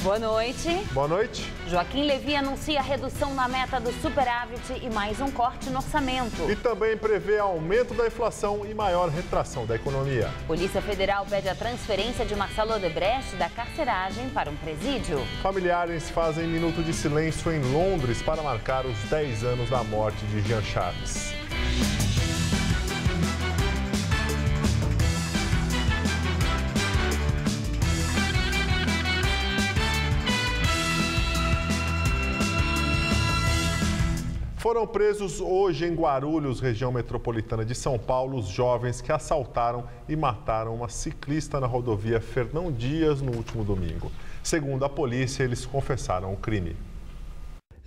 Boa noite. Boa noite. Joaquim Levy anuncia redução na meta do superávit e mais um corte no orçamento. E também prevê aumento da inflação e maior retração da economia. Polícia Federal pede a transferência de Marcelo Odebrecht da carceragem para um presídio. Familiares fazem minuto de silêncio em Londres para marcar os 10 anos da morte de Jean Charles. Foram presos hoje em Guarulhos, região metropolitana de São Paulo, os jovens que assaltaram e mataram uma ciclista na rodovia Fernão Dias no último domingo. Segundo a polícia, eles confessaram o crime.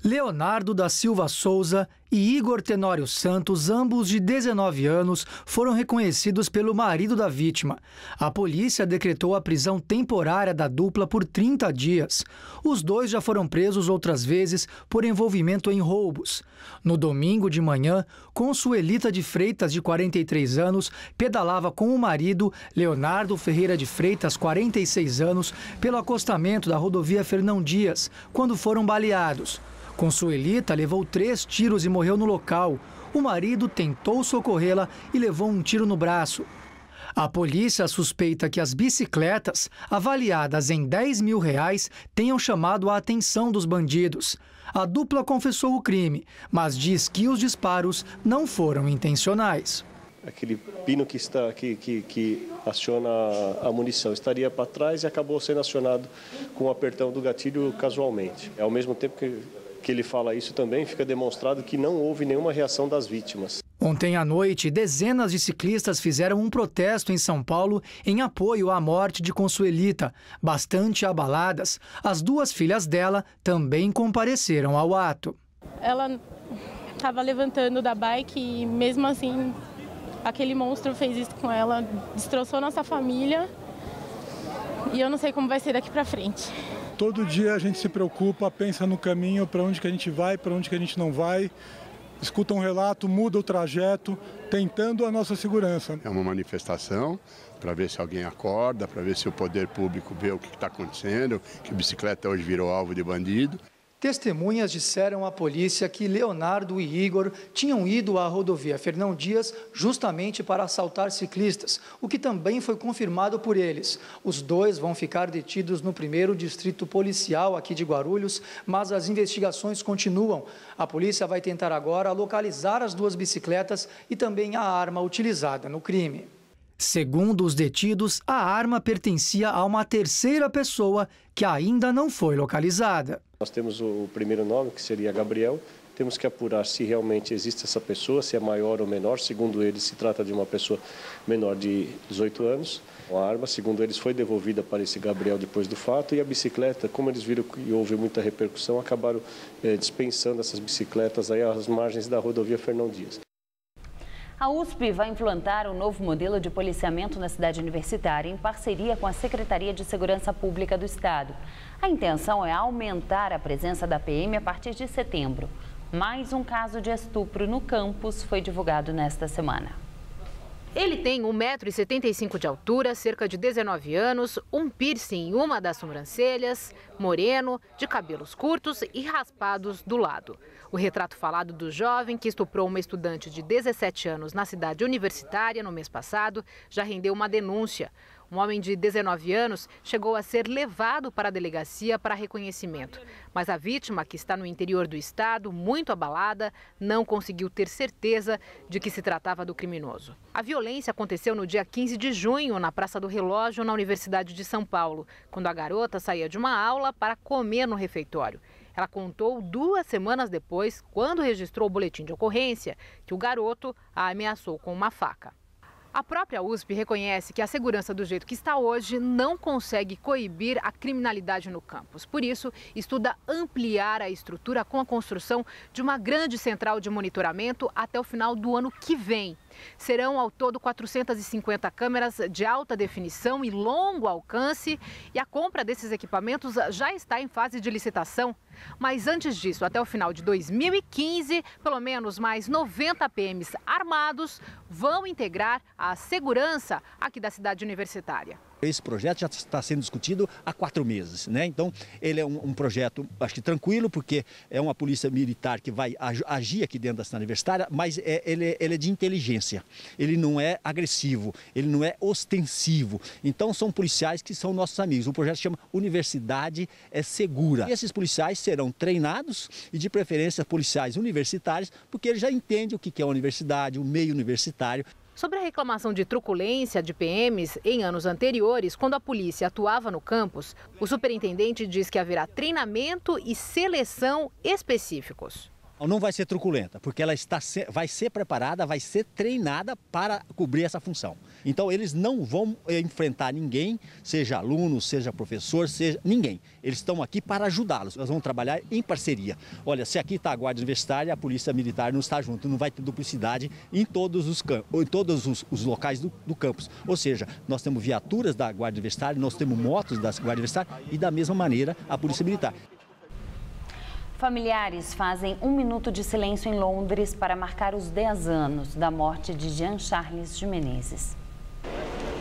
Leonardo da Silva Souza e Igor Tenório Santos, ambos de 19 anos, foram reconhecidos pelo marido da vítima. A polícia decretou a prisão temporária da dupla por 30 dias. Os dois já foram presos outras vezes por envolvimento em roubos. No domingo de manhã, Consuelita de Freitas, de 43 anos, pedalava com o marido, Leonardo Ferreira de Freitas, 46 anos, pelo acostamento da rodovia Fernão Dias, quando foram baleados. Consuelita levou 3 tiros e morreu no local. O marido tentou socorrê-la e levou um tiro no braço. A polícia suspeita que as bicicletas, avaliadas em R$10 mil, tenham chamado a atenção dos bandidos. A dupla confessou o crime, mas diz que os disparos não foram intencionais. Aquele pino que aciona a munição estaria para trás e acabou sendo acionado com o apertão do gatilho casualmente. Ao mesmo tempo que ele fala isso, também fica demonstrado que não houve nenhuma reação das vítimas. Ontem à noite, dezenas de ciclistas fizeram um protesto em São Paulo em apoio à morte de Consuelita. Bastante abaladas, as 2 filhas dela também compareceram ao ato. Ela estava levantando da bike e mesmo assim aquele monstro fez isso com ela, destroçou nossa família e eu não sei como vai ser daqui para frente. Todo dia a gente se preocupa, pensa no caminho, para onde que a gente vai, para onde que a gente não vai, escuta um relato, muda o trajeto, tentando a nossa segurança. É uma manifestação para ver se alguém acorda, para ver se o poder público vê o que está acontecendo, que a bicicleta hoje virou alvo de bandido. Testemunhas disseram à polícia que Leonardo e Igor tinham ido à rodovia Fernão Dias justamente para assaltar ciclistas, o que também foi confirmado por eles. Os dois vão ficar detidos no 1º Distrito Policial aqui de Guarulhos, mas as investigações continuam. A polícia vai tentar agora localizar as 2 bicicletas e também a arma utilizada no crime. Segundo os detidos, a arma pertencia a uma terceira pessoa que ainda não foi localizada. Nós temos o primeiro nome, que seria Gabriel. Temos que apurar se realmente existe essa pessoa, se é maior ou menor. Segundo eles, se trata de uma pessoa menor de 18 anos. A arma, segundo eles, foi devolvida para esse Gabriel depois do fato. E a bicicleta, como eles viram que houve muita repercussão, acabaram dispensando essas bicicletas aí às margens da rodovia Fernão Dias. A USP vai implantar um novo modelo de policiamento na cidade universitária em parceria com a Secretaria de Segurança Pública do Estado. A intenção é aumentar a presença da PM a partir de setembro. Mais um caso de estupro no campus foi divulgado nesta semana. Ele tem 1,75 m de altura, cerca de 19 anos, um piercing em uma das sobrancelhas, moreno, de cabelos curtos e raspados do lado. O retrato falado do jovem que estuprou uma estudante de 17 anos na cidade universitária no mês passado já rendeu uma denúncia. Um homem de 19 anos chegou a ser levado para a delegacia para reconhecimento. Mas a vítima, que está no interior do estado, muito abalada, não conseguiu ter certeza de que se tratava do criminoso. A violência aconteceu no dia 15 de junho, na Praça do Relógio, na Universidade de São Paulo, quando a garota saía de uma aula para comer no refeitório. Ela contou 2 semanas depois, quando registrou o boletim de ocorrência, que o garoto a ameaçou com uma faca. A própria USP reconhece que a segurança do jeito que está hoje não consegue coibir a criminalidade no campus. Por isso, estuda ampliar a estrutura com a construção de uma grande central de monitoramento até o final do ano que vem. Serão ao todo 450 câmeras de alta definição e longo alcance e a compra desses equipamentos já está em fase de licitação. Mas antes disso, até o final de 2015, pelo menos mais 90 PMs armados vão integrar a segurança aqui da cidade universitária. Esse projeto já está sendo discutido há 4 meses, né? Então, ele é um projeto, acho que tranquilo, porque é uma polícia militar que vai agir aqui dentro da cidade universitária, mas ele é de inteligência. Ele não é agressivo, ele não é ostensivo. Então, são policiais que são nossos amigos. O projeto se chama Universidade Segura. E esses policiais serão treinados e, de preferência, policiais universitários, porque eles já entendem o que é a universidade, o meio universitário. Sobre a reclamação de truculência de PMs em anos anteriores, quando a polícia atuava no campus, o superintendente diz que haverá treinamento e seleção específicos. Não vai ser truculenta, porque ela vai ser preparada, vai ser treinada para cobrir essa função. Então, eles não vão enfrentar ninguém, seja aluno, seja professor, seja ninguém. Eles estão aqui para ajudá-los. Nós vamos trabalhar em parceria. Olha, se aqui está a Guarda Universitária, a Polícia Militar não está junto, não vai ter duplicidade em todos os locais do campus. Ou seja, nós temos viaturas da Guarda Universitária, nós temos motos da Guarda Universitária e, da mesma maneira, a Polícia Militar. Familiares fazem 1 minuto de silêncio em Londres para marcar os 10 anos da morte de Jean Charles de Menezes.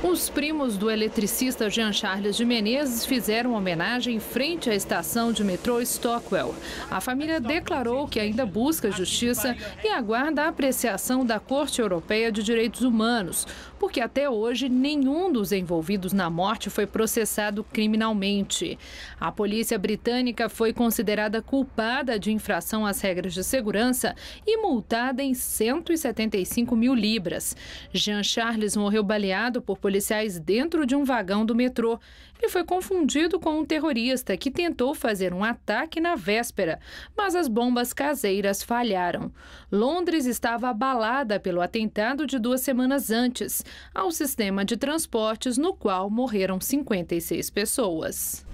Os primos do eletricista Jean Charles de Menezes fizeram homenagem em frente à estação de metrô Stockwell. A família declarou que ainda busca justiça e aguarda a apreciação da Corte Europeia de Direitos Humanos, porque até hoje nenhum dos envolvidos na morte foi processado criminalmente. A polícia britânica foi considerada culpada de infração às regras de segurança e multada em 175 mil libras. Jean Charles morreu baleado por policiais dentro de um vagão do metrô. Ele foi confundido com um terrorista que tentou fazer um ataque na véspera, mas as bombas caseiras falharam. Londres estava abalada pelo atentado de 2 semanas antes ao sistema de transportes, no qual morreram 56 pessoas.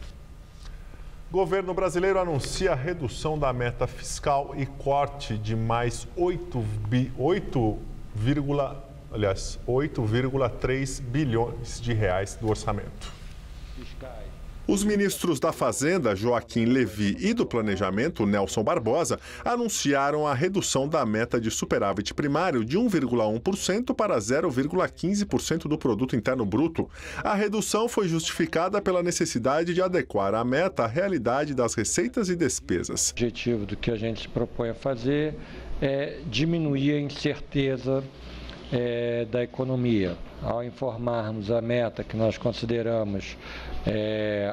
O governo brasileiro anuncia a redução da meta fiscal e corte de mais 8,3 bilhões de reais do orçamento. Os ministros da Fazenda, Joaquim Levy, e do Planejamento, Nelson Barbosa, anunciaram a redução da meta de superávit primário de 1,1% para 0,15% do produto interno bruto. A redução foi justificada pela necessidade de adequar a meta à realidade das receitas e despesas. O objetivo do que a gente se propõe a fazer é diminuir a incerteza da economia. Ao informarmos a meta que nós consideramos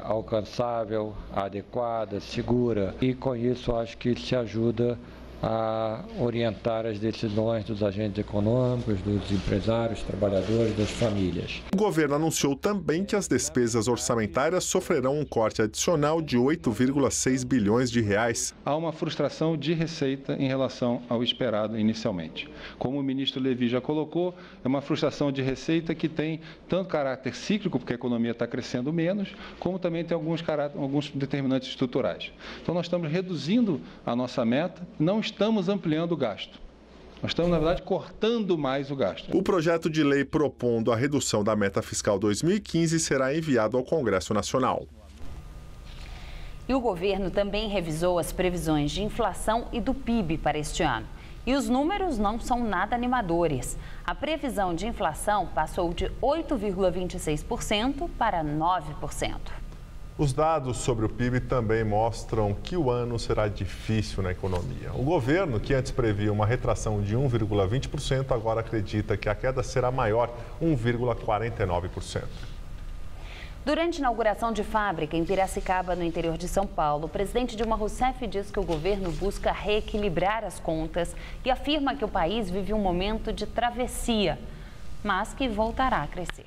alcançável, adequada, segura, e com isso acho que se ajuda a orientar as decisões dos agentes econômicos, dos empresários, trabalhadores, das famílias. O governo anunciou também que as despesas orçamentárias sofrerão um corte adicional de 8,6 bilhões de reais. Há uma frustração de receita em relação ao esperado inicialmente. Como o ministro Levy já colocou, é uma frustração de receita que tem tanto caráter cíclico, porque a economia está crescendo menos, como também tem alguns determinantes estruturais. Então nós estamos reduzindo a nossa meta, não estamos ampliando o gasto. Nós estamos, na verdade, cortando mais o gasto. O projeto de lei propondo a redução da meta fiscal 2015 será enviado ao Congresso Nacional. E o governo também revisou as previsões de inflação e do PIB para este ano. E os números não são nada animadores. A previsão de inflação passou de 8,26% para 9%. Os dados sobre o PIB também mostram que o ano será difícil na economia. O governo, que antes previa uma retração de 1,20%, agora acredita que a queda será maior, 1,49%. Durante a inauguração de fábrica em Piracicaba, no interior de São Paulo, o presidente Dilma Rousseff diz que o governo busca reequilibrar as contas e afirma que o país vive um momento de travessia, mas que voltará a crescer.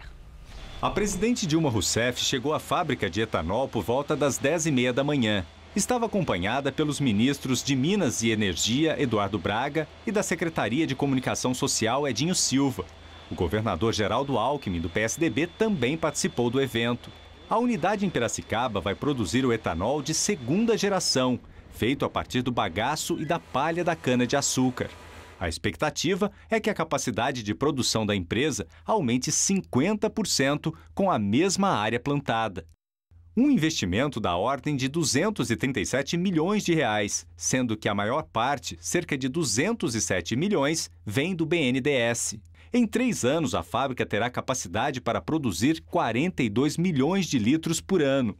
A presidente Dilma Rousseff chegou à fábrica de etanol por volta das 10h30 da manhã. Estava acompanhada pelos ministros de Minas e Energia, Eduardo Braga, e da Secretaria de Comunicação Social, Edinho Silva. O governador Geraldo Alckmin, do PSDB, também participou do evento. A unidade em Piracicaba vai produzir o etanol de segunda geração, feito a partir do bagaço e da palha da cana-de-açúcar. A expectativa é que a capacidade de produção da empresa aumente 50% com a mesma área plantada. Um investimento da ordem de 237 milhões de reais, sendo que a maior parte, cerca de 207 milhões, vem do BNDES. Em 3 anos, a fábrica terá capacidade para produzir 42 milhões de litros por ano.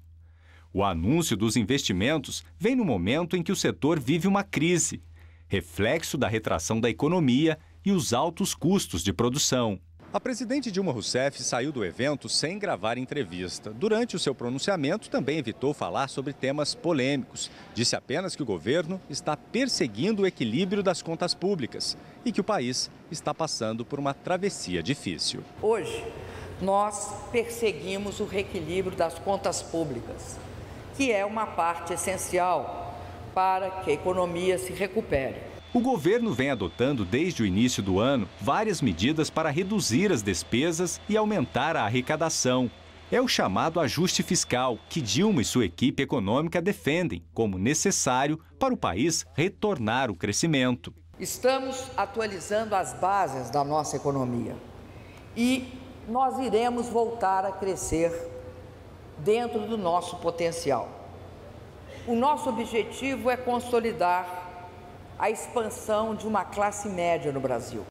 O anúncio dos investimentos vem no momento em que o setor vive uma crise, reflexo da retração da economia e os altos custos de produção. A presidente Dilma Rousseff saiu do evento sem gravar entrevista. Durante o seu pronunciamento, também evitou falar sobre temas polêmicos. Disse apenas que o governo está perseguindo o equilíbrio das contas públicas e que o país está passando por uma travessia difícil. Hoje, nós perseguimos o reequilíbrio das contas públicas, que é uma parte essencial para que a economia se recupere. O governo vem adotando desde o início do ano várias medidas para reduzir as despesas e aumentar a arrecadação. É o chamado ajuste fiscal, que Dilma e sua equipe econômica defendem como necessário para o país retornar o crescimento. Estamos atualizando as bases da nossa economia e nós iremos voltar a crescer dentro do nosso potencial. O nosso objetivo é consolidar a expansão de uma classe média no Brasil.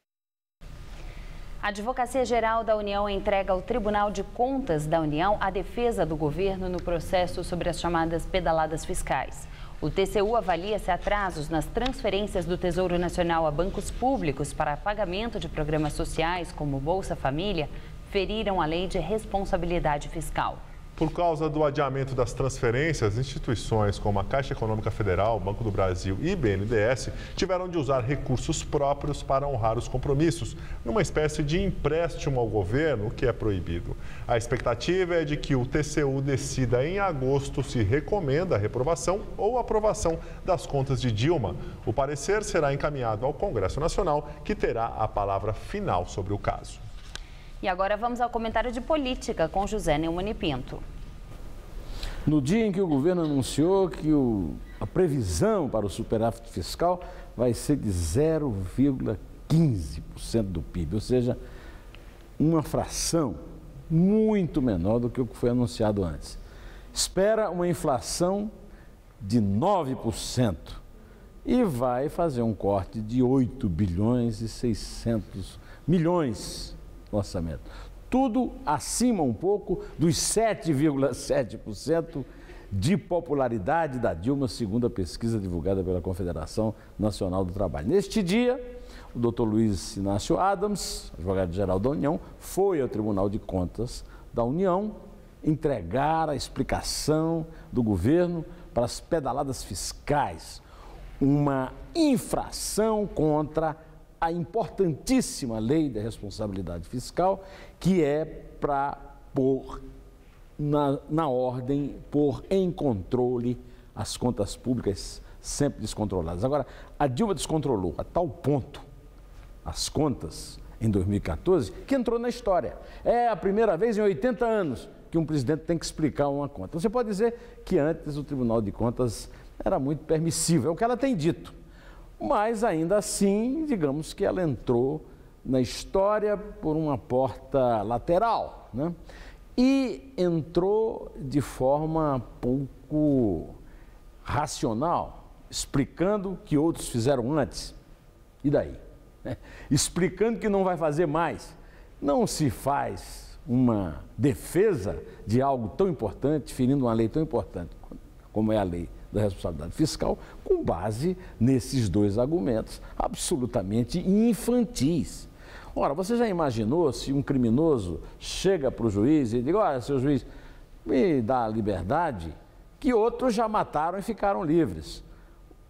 A Advocacia Geral da União entrega ao Tribunal de Contas da União a defesa do governo no processo sobre as chamadas pedaladas fiscais. O TCU avalia se atrasos nas transferências do Tesouro Nacional a bancos públicos para pagamento de programas sociais, como Bolsa Família, feriram a lei de responsabilidade fiscal. Por causa do adiamento das transferências, instituições como a Caixa Econômica Federal, Banco do Brasil e BNDES tiveram de usar recursos próprios para honrar os compromissos, numa espécie de empréstimo ao governo, o que é proibido. A expectativa é de que o TCU decida em agosto se recomenda a reprovação ou aprovação das contas de Dilma. O parecer será encaminhado ao Congresso Nacional, que terá a palavra final sobre o caso. E agora vamos ao comentário de política com José Neumann e Pinto. No dia em que o governo anunciou que a previsão para o superávit fiscal vai ser de 0,15% do PIB, ou seja, uma fração muito menor do que o que foi anunciado antes. Espera uma inflação de 9% e vai fazer um corte de 8 bilhões e 600 milhões no orçamento. Tudo acima um pouco dos 7,7% de popularidade da Dilma, segundo a pesquisa divulgada pela Confederação Nacional do Trabalho. Neste dia, o Dr. Luiz Inácio Adams, advogado-geral da União, foi ao Tribunal de Contas da União entregar a explicação do governo para as pedaladas fiscais, uma infração contra a importantíssima lei da responsabilidade fiscal, que é para pôr na ordem, pôr em controle as contas públicas sempre descontroladas. Agora, a Dilma descontrolou a tal ponto as contas em 2014 que entrou na história. É a primeira vez em 80 anos que um presidente tem que explicar uma conta. Você pode dizer que antes o Tribunal de Contas era muito permissivo, é o que ela tem dito. Mas, ainda assim, digamos que ela entrou na história por uma porta lateral, né? E entrou de forma pouco racional, explicando o que outros fizeram antes. E daí? Explicando que não vai fazer mais. Não se faz uma defesa de algo tão importante, ferindo uma lei tão importante como é a lei da responsabilidade fiscal, com base nesses dois argumentos absolutamente infantis. Ora, você já imaginou se um criminoso chega para o juiz e diz: olha, seu juiz, me dá a liberdade, que outros já mataram e ficaram livres.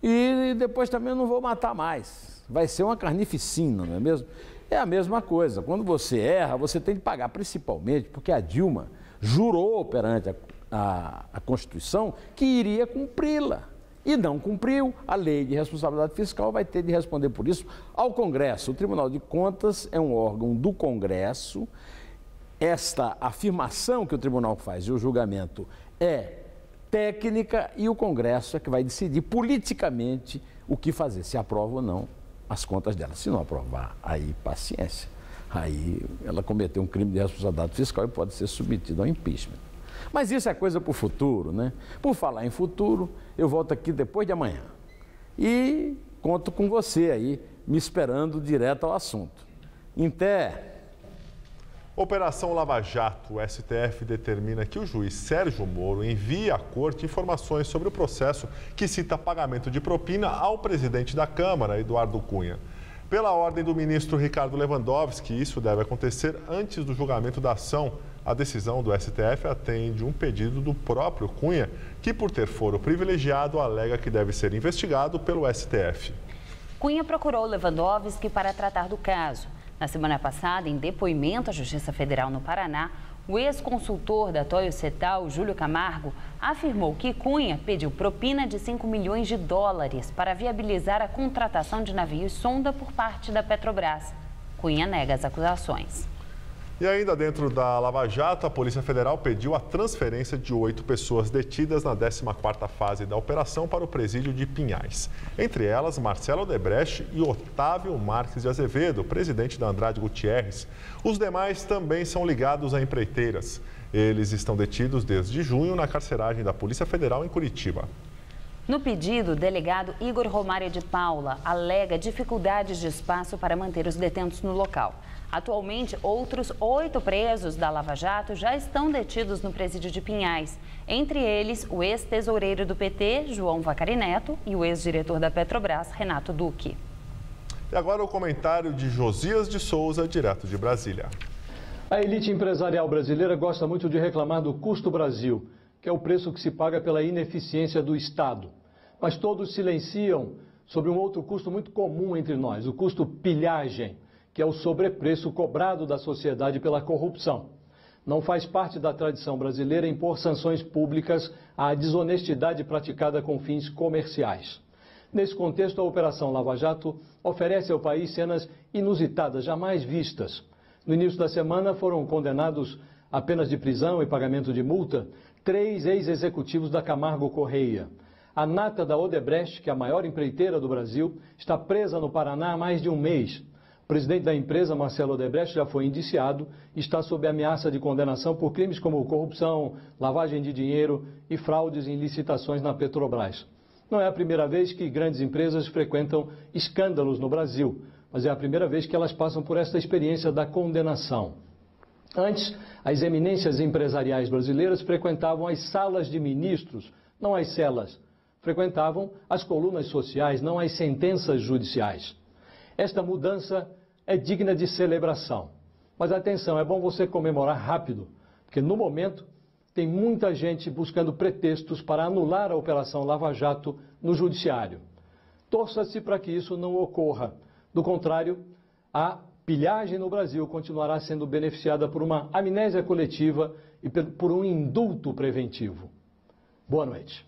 E depois também não vou matar mais. Vai ser uma carnificina, não é mesmo? É a mesma coisa. Quando você erra, você tem que pagar, principalmente porque a Dilma jurou perante a Constituição que iria cumpri-la e não cumpriu. A lei de responsabilidade fiscal vai ter de responder por isso ao Congresso. O Tribunal de Contas é um órgão do Congresso. Esta afirmação que o tribunal faz e o julgamento é técnica e o Congresso é que vai decidir politicamente o que fazer, se aprova ou não as contas dela. Se não aprovar, aí paciência. Aí ela cometeu um crime de responsabilidade fiscal e pode ser submetida ao impeachment. Mas isso é coisa para o futuro, né? Por falar em futuro, eu volto aqui depois de amanhã e conto com você aí, me esperando direto ao assunto. em pé. Operação Lava Jato. O STF determina que o juiz Sérgio Moro envie à corte informações sobre o processo que cita pagamento de propina ao presidente da Câmara, Eduardo Cunha. Pela ordem do ministro Ricardo Lewandowski, isso deve acontecer antes do julgamento da ação. A decisão do STF atende um pedido do próprio Cunha, que, por ter foro privilegiado, alega que deve ser investigado pelo STF. Cunha procurou Lewandowski para tratar do caso. Na semana passada, em depoimento à Justiça Federal no Paraná, o ex-consultor da Toyo Setal, Júlio Camargo, afirmou que Cunha pediu propina de 5 milhões de dólares para viabilizar a contratação de navios sonda por parte da Petrobras. Cunha nega as acusações. E ainda dentro da Lava Jato, a Polícia Federal pediu a transferência de 8 pessoas detidas na 14ª fase da operação para o presídio de Pinhais. Entre elas, Marcelo Odebrecht e Otávio Marques de Azevedo, presidente da Andrade Gutierrez. Os demais também são ligados a empreiteiras. Eles estão detidos desde junho na carceragem da Polícia Federal em Curitiba. No pedido, o delegado Igor Romário de Paula alega dificuldades de espaço para manter os detentos no local. Atualmente, outros 8 presos da Lava Jato já estão detidos no presídio de Pinhais. Entre eles, o ex-tesoureiro do PT, João Vacari Neto, e o ex-diretor da Petrobras, Renato Duque. E agora o comentário de Josias de Souza, direto de Brasília. A elite empresarial brasileira gosta muito de reclamar do custo Brasil, que é o preço que se paga pela ineficiência do Estado. Mas todos silenciam sobre um outro custo muito comum entre nós, o custo pilhagem, que é o sobrepreço cobrado da sociedade pela corrupção. Não faz parte da tradição brasileira impor sanções públicas à desonestidade praticada com fins comerciais. Nesse contexto, a Operação Lava Jato oferece ao país cenas inusitadas, jamais vistas. No início da semana foram condenados a penas de prisão e pagamento de multa 3 ex-executivos da Camargo Correia. A nata da Odebrecht, que é a maior empreiteira do Brasil, está presa no Paraná há mais de um mês. O presidente da empresa, Marcelo Odebrecht, já foi indiciado e está sob ameaça de condenação por crimes como corrupção, lavagem de dinheiro e fraudes em licitações na Petrobras. Não é a primeira vez que grandes empresas frequentam escândalos no Brasil, mas é a primeira vez que elas passam por esta experiência da condenação. Antes, as eminências empresariais brasileiras frequentavam as salas de ministros, não as celas. Frequentavam as colunas sociais, não as sentenças judiciais. Esta mudança é digna de celebração. Mas atenção, é bom você comemorar rápido, porque no momento tem muita gente buscando pretextos para anular a Operação Lava Jato no Judiciário. Torça-se para que isso não ocorra. Do contrário, a pilhagem no Brasil continuará sendo beneficiada por uma amnésia coletiva e por um indulto preventivo. Boa noite.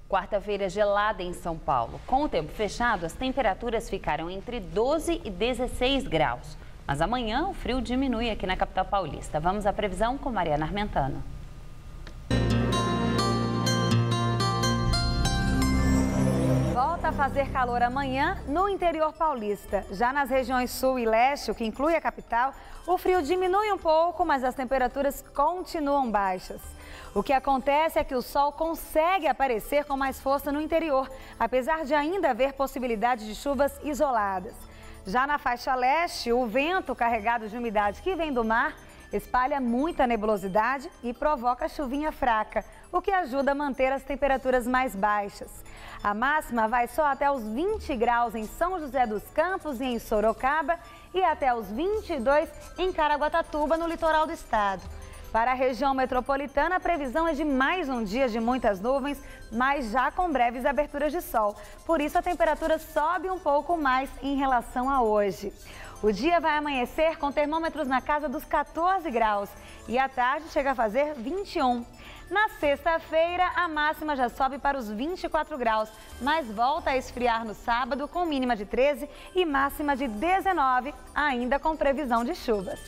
Quarta-feira gelada em São Paulo. Com o tempo fechado, as temperaturas ficaram entre 12 e 16 graus. Mas amanhã o frio diminui aqui na capital paulista. Vamos à previsão com Mariana Armentano. Volta a fazer calor amanhã no interior paulista. Já nas regiões sul e leste, o que inclui a capital, o frio diminui um pouco, mas as temperaturas continuam baixas. O que acontece é que o sol consegue aparecer com mais força no interior, apesar de ainda haver possibilidade de chuvas isoladas. Já na faixa leste, o vento carregado de umidade que vem do mar espalha muita nebulosidade e provoca chuvinha fraca, o que ajuda a manter as temperaturas mais baixas. A máxima vai só até os 20 graus em São José dos Campos e em Sorocaba e até os 22 em Caraguatatuba, no litoral do estado. Para a região metropolitana, a previsão é de mais um dia de muitas nuvens, mas já com breves aberturas de sol. Por isso, a temperatura sobe um pouco mais em relação a hoje. O dia vai amanhecer com termômetros na casa dos 14 graus e à tarde chega a fazer 21. Na sexta-feira, a máxima já sobe para os 24 graus, mas volta a esfriar no sábado com mínima de 13 e máxima de 19, ainda com previsão de chuvas.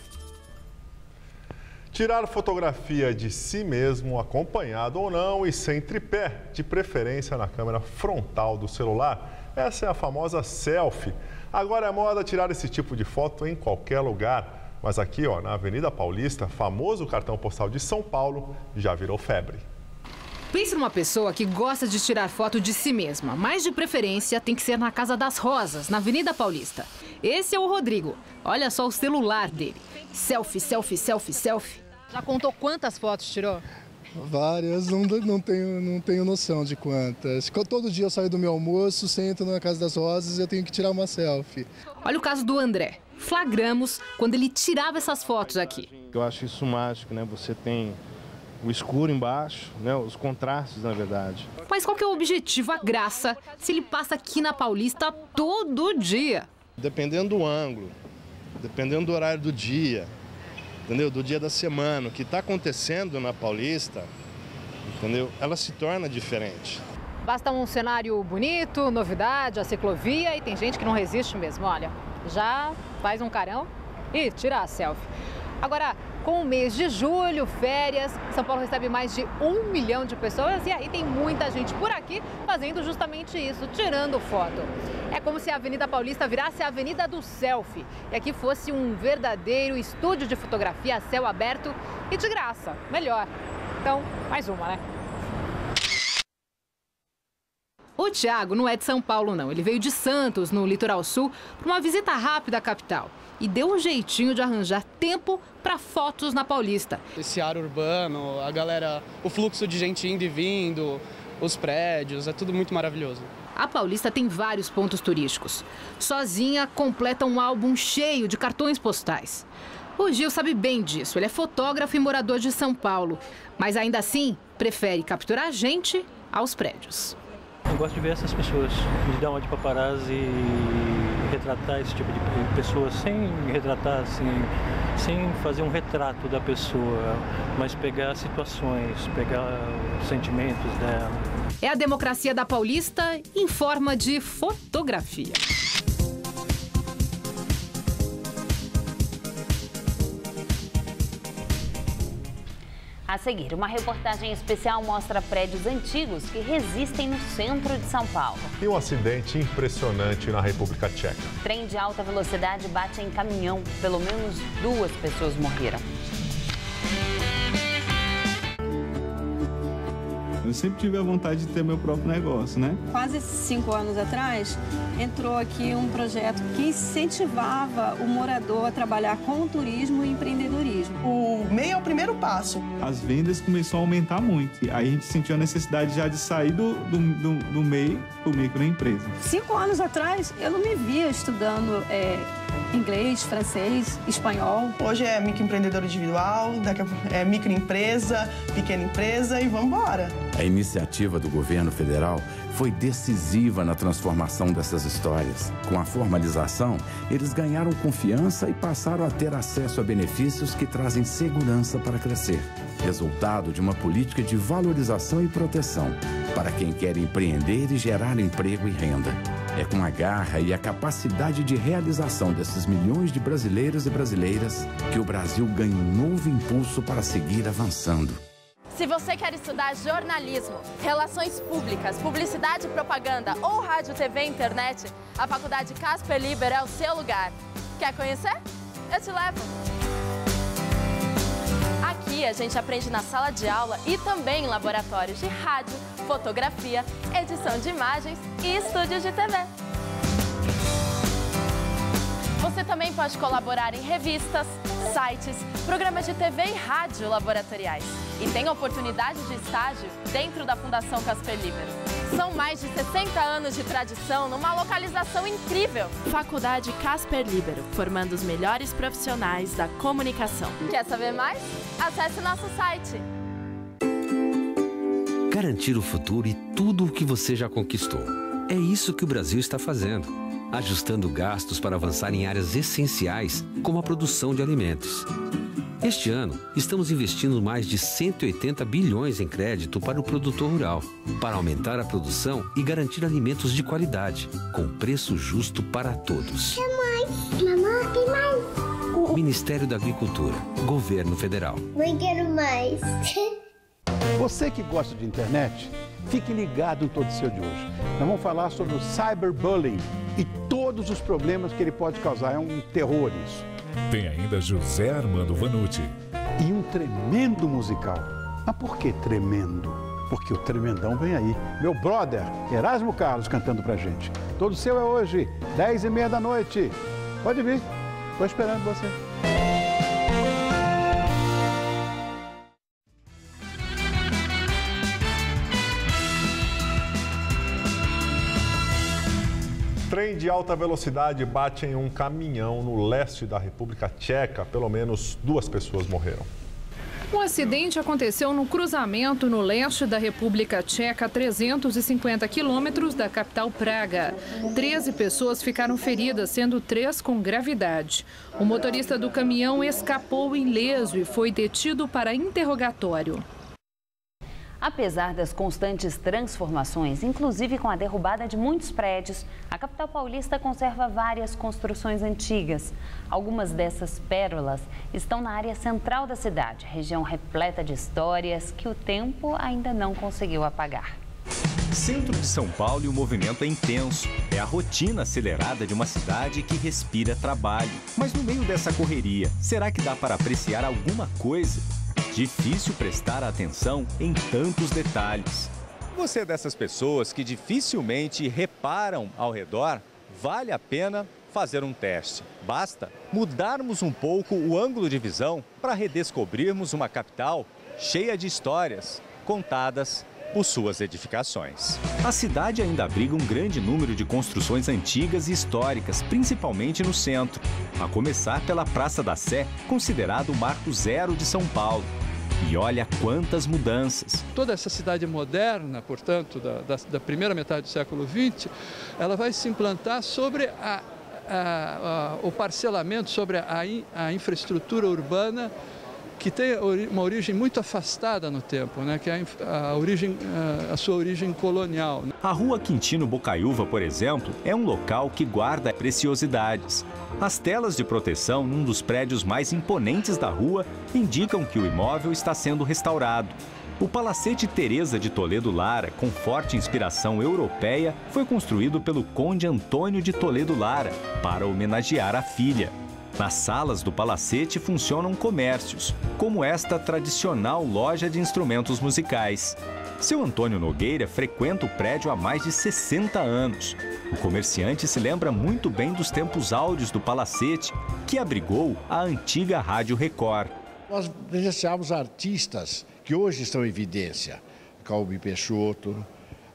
Tirar fotografia de si mesmo, acompanhado ou não e sem tripé, de preferência na câmera frontal do celular. Essa é a famosa selfie. Agora é moda tirar esse tipo de foto em qualquer lugar. Mas aqui, na Avenida Paulista, famoso cartão postal de São Paulo já virou febre. Pense numa pessoa que gosta de tirar foto de si mesma, mas de preferência tem que ser na Casa das Rosas, na Avenida Paulista. Esse é o Rodrigo. Olha só o celular dele. Selfie, selfie, selfie, selfie. Já contou quantas fotos tirou? Várias, não tenho noção de quantas. Todo dia eu saio do meu almoço, sento na Casa das Rosas e eu tenho que tirar uma selfie. Olha o caso do André. Flagramos quando ele tirava essas fotos aqui. Eu acho isso mágico, né? Você tem o escuro embaixo, né? Os contrastes, na verdade. Mas qual que é o objetivo, a graça, se ele passa aqui na Paulista todo dia? Dependendo do ângulo, dependendo do horário do dia, entendeu? Do dia da semana, o que está acontecendo na Paulista, entendeu? Ela se torna diferente. Basta um cenário bonito, novidade, a ciclovia, e tem gente que não resiste mesmo, olha. Já faz um carão e tira a selfie. Agora, com o mês de julho, férias, São Paulo recebe mais de 1 milhão de pessoas e aí tem muita gente por aqui fazendo justamente isso, tirando foto. É como se a Avenida Paulista virasse a Avenida do Selfie e aqui fosse um verdadeiro estúdio de fotografia a céu aberto e de graça, melhor. Então, mais uma, né? O Thiago não é de São Paulo, não. Ele veio de Santos, no Litoral Sul, para uma visita rápida à capital. E deu um jeitinho de arranjar tempo para fotos na Paulista. Esse ar urbano, a galera, o fluxo de gente indo e vindo, os prédios, é tudo muito maravilhoso. A Paulista tem vários pontos turísticos. Sozinha, completa um álbum cheio de cartões postais. O Gil sabe bem disso. Ele é fotógrafo e morador de São Paulo. Mas ainda assim, prefere capturar gente aos prédios. Eu gosto de ver essas pessoas, de dar uma de paparazzi e retratar esse tipo de pessoas, sem retratar assim, sem fazer um retrato da pessoa, mas pegar situações, pegar os sentimentos dela. É a democracia da Paulista em forma de fotografia. A seguir, uma reportagem especial mostra prédios antigos que resistem no centro de São Paulo. E um acidente impressionante na República Tcheca. Trem de alta velocidade bate em caminhão. Pelo menos 2 pessoas morreram. Eu sempre tive a vontade de ter meu próprio negócio, né? Quase 5 anos atrás, entrou aqui um projeto que incentivava o morador a trabalhar com turismo e empreendedorismo. O MEI é o primeiro passo. As vendas começaram a aumentar muito. Aí a gente sentiu a necessidade já de sair do MEI para o microempresa. 5 anos atrás, eu não me via estudando inglês, francês, espanhol. Hoje é microempreendedor individual, daqui a pouco é microempresa, pequena empresa e vamos embora. A iniciativa do governo federal foi decisiva na transformação dessas histórias. Com a formalização, eles ganharam confiança e passaram a ter acesso a benefícios que trazem segurança para crescer. Resultado de uma política de valorização e proteção para quem quer empreender e gerar emprego e renda. É com a garra e a capacidade de realização desses milhões de brasileiros e brasileiras que o Brasil ganha um novo impulso para seguir avançando. Se você quer estudar jornalismo, relações públicas, publicidade e propaganda ou rádio, TV e internet, a Faculdade Casper Liber é o seu lugar. Quer conhecer? Eu te levo! Aqui a gente aprende na sala de aula e também em laboratórios de rádio, fotografia, edição de imagens e estúdios de TV. Você também pode colaborar em revistas, sites, programas de TV e rádio laboratoriais. E tem oportunidade de estágio dentro da Fundação Casper Liber. São mais de 60 anos de tradição numa localização incrível. Faculdade Casper Libero, formando os melhores profissionais da comunicação. Quer saber mais? Acesse nosso site. Garantir o futuro e tudo o que você já conquistou. É isso que o Brasil está fazendo, ajustando gastos para avançar em áreas essenciais, como a produção de alimentos. Este ano, estamos investindo mais de 180 bilhões em crédito para o produtor rural, para aumentar a produção e garantir alimentos de qualidade, com preço justo para todos. Mamãe, tem mais. Ministério da Agricultura, Governo Federal. Mãe, quero mais. Você que gosta de internet, fique ligado no Todo Seu de hoje. Nós vamos falar sobre o cyberbullying e todos os problemas que ele pode causar. É um terror isso. Tem ainda José Armando Vanucci. E um tremendo musical. Mas por que tremendo? porque o tremendão vem aí. Meu brother, Erasmo Carlos, cantando pra gente. Todo seu é hoje, 10h30 da noite. Pode vir, tô esperando você. Trem de alta velocidade bate em um caminhão no leste da República Tcheca. Pelo menos 2 pessoas morreram. O acidente aconteceu no cruzamento no leste da República Tcheca, a 350 quilômetros da capital Praga. 13 pessoas ficaram feridas, sendo 3 com gravidade. O motorista do caminhão escapou ileso e foi detido para interrogatório. Apesar das constantes transformações, inclusive com a derrubada de muitos prédios, a capital paulista conserva várias construções antigas. Algumas dessas pérolas estão na área central da cidade, região repleta de histórias que o tempo ainda não conseguiu apagar. Centro de São Paulo e o movimento é intenso. É a rotina acelerada de uma cidade que respira trabalho. Mas no meio dessa correria, será que dá para apreciar alguma coisa? Difícil prestar atenção em tantos detalhes. Você é dessas pessoas que dificilmente reparam ao redor? Vale a pena fazer um teste. Basta mudarmos um pouco o ângulo de visão para redescobrirmos uma capital cheia de histórias contadas por suas edificações. A cidade ainda abriga um grande número de construções antigas e históricas, principalmente no centro. A começar pela Praça da Sé, considerado o marco zero de São Paulo. E olha quantas mudanças. Toda essa cidade moderna, portanto, da primeira metade do século XX, ela vai se implantar sobre o parcelamento, sobre a infraestrutura urbana que tem uma origem muito afastada no tempo, né? Que é a sua origem colonial. A Rua Quintino Bocaiúva, por exemplo, é um local que guarda preciosidades. As telas de proteção num dos prédios mais imponentes da rua indicam que o imóvel está sendo restaurado. O Palacete Teresa de Toledo Lara, com forte inspiração europeia, foi construído pelo Conde Antônio de Toledo Lara para homenagear a filha. Nas salas do palacete funcionam comércios, como esta tradicional loja de instrumentos musicais. Seu Antônio Nogueira frequenta o prédio há mais de 60 anos. O comerciante se lembra muito bem dos tempos áureos do palacete, que abrigou a antiga Rádio Record. Nós presenciamos artistas que hoje estão em evidência. Calbi Peixoto,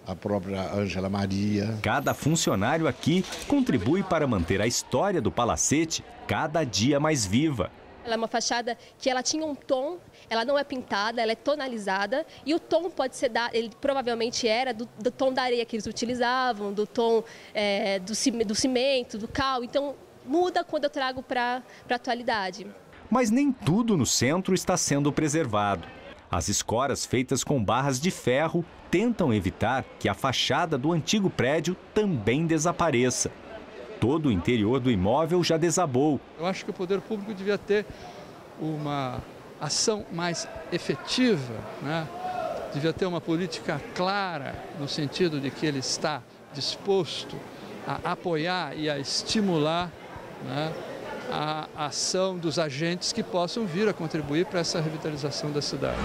a própria Ângela Maria. Cada funcionário aqui contribui para manter a história do palacete cada dia mais viva. Ela é uma fachada que ela tinha um tom, ela não é pintada, ela é tonalizada e o tom pode ser, ele provavelmente era do tom da areia que eles utilizavam, do tom do cimento, do cal, então muda quando eu trago para a atualidade. Mas nem tudo no centro está sendo preservado. As escoras feitas com barras de ferro tentam evitar que a fachada do antigo prédio também desapareça. Todo o interior do imóvel já desabou. Eu acho que o poder público devia ter uma ação mais efetiva, né? Devia ter uma política clara, no sentido de que ele está disposto a apoiar e a estimular, né, a ação dos agentes que possam vir a contribuir para essa revitalização da cidade.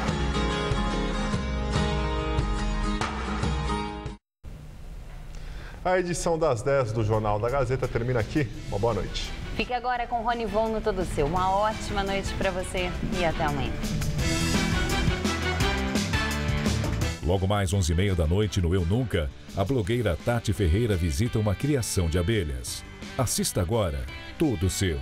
A edição das 10 do Jornal da Gazeta termina aqui. Uma boa noite. Fique agora com o Rony Von no Todo Seu. Uma ótima noite para você e até amanhã. Logo mais 11h30 da noite no Eu Nunca, a blogueira Tati Ferreira visita uma criação de abelhas. Assista agora, Todo Seu.